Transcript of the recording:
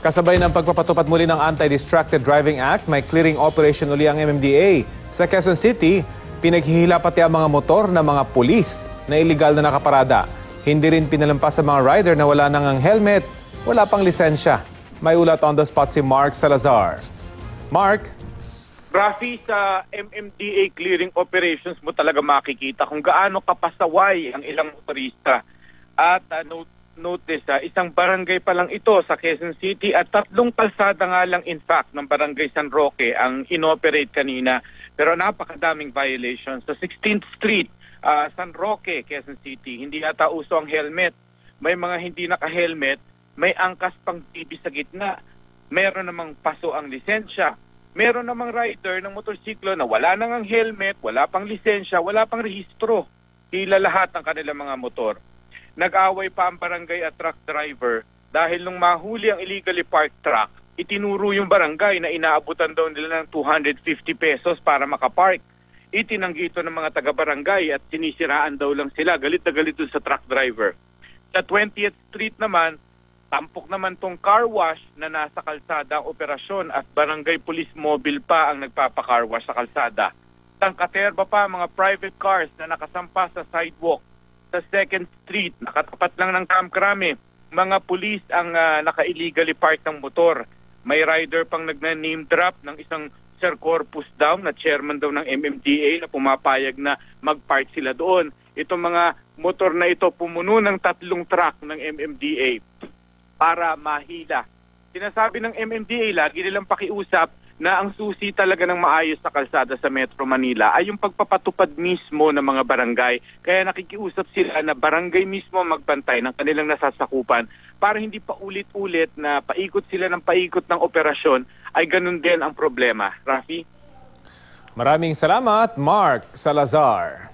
Kasabay ng pagpapatupad muli ng Anti-Distracted Driving Act, may clearing operation uli ang MMDA. Sa Quezon City, pinaghihila pati ang mga motor ng mga pulis na iligal na nakaparada. Hindi rin pinalampas sa mga rider na wala nang helmet, wala pang lisensya. May ulat on the spot si Mark Salazar. Mark? Rafi, sa MMDA clearing operations mo talaga makikita kung gaano kapasaway ang ilang motorista. At notice, isang barangay pa lang ito sa Quezon City at 3 kalsada nga lang in fact ng barangay San Roque ang inoperate kanina. Pero napakadaming violations. Sa 16th Street, San Roque, Quezon City, hindi yata uso ang helmet. May mga hindi naka-helmet, may angkas pang TV sa gitna. Meron namang paso ang lisensya. Meron namang rider ng motorsiklo na wala nang ang helmet, wala pang lisensya, wala pang rehistro. Hila lahat ng kanilang mga motor. Nag-away pa ang barangay at truck driver dahil nung mahuli ang illegally parked truck, itinuro yung barangay na inaabutan daw nila ng 250 pesos para makapark. Itinanggi ito ng mga taga-barangay at sinisiraan daw lang sila. Galit na galit dun sa truck driver. Sa 20th Street naman, tampok naman tong car wash na nasa kalsada ang operasyon at barangay police mobile pa ang nagpapa-car wash sa kalsada. Tangkaterba pa mga private cars na nakasampa sa sidewalk. Sa 2nd Street, nakatapat lang ng Camp Crame, mga pulis ang naka-illegally park ng motor. May rider pang nagna-name drop ng isang Sir Corpus daw na chairman daw ng MMDA na pumapayag na mag-park sila doon. Itong mga motor na ito pumuno ng 3 truck ng MMDA para mahila. Sinasabi ng MMDA, lagi nilang pakiusap na ang susi talaga ng maayos sa kalsada sa Metro Manila ay yung pagpapatupad mismo ng mga barangay. Kaya nakikiusap sila na barangay mismo magbantay ng kanilang nasasakupan para hindi pa ulit-ulit na paikot sila ng paikot ng operasyon ay ganun din ang problema. Rafi? Maraming salamat, Mark Salazar.